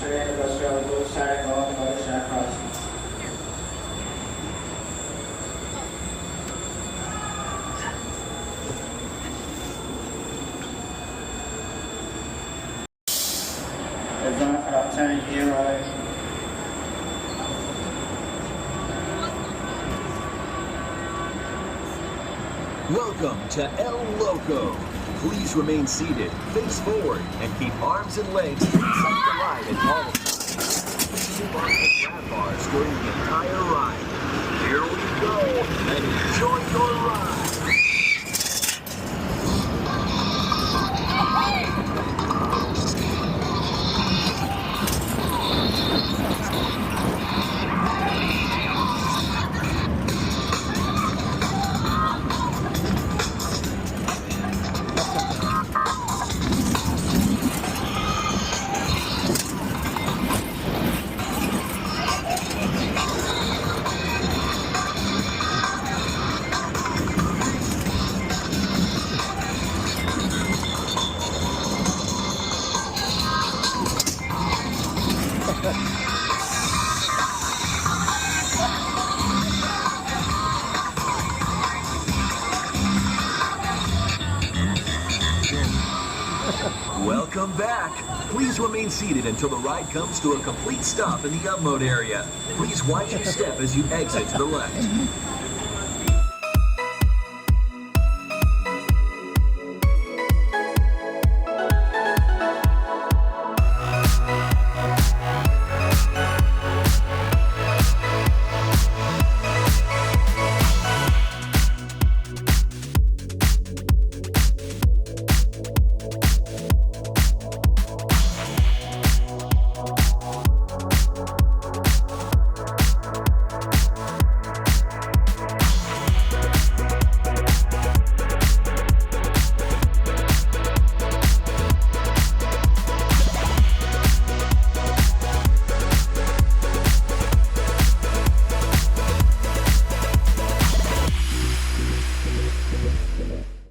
terrain, the bus driver will starting on the other side crossing. Design for the turn gear right. Welcome to El Loco. Please remain seated, face forward, and keep arms and legs inside the ride at all times. Move on the grab bars during the entire ride. Here we go, and enjoy your ride. Welcome back. Please remain seated until the ride comes to a complete stop in the up mode area. Please watch your step as you exit to the left.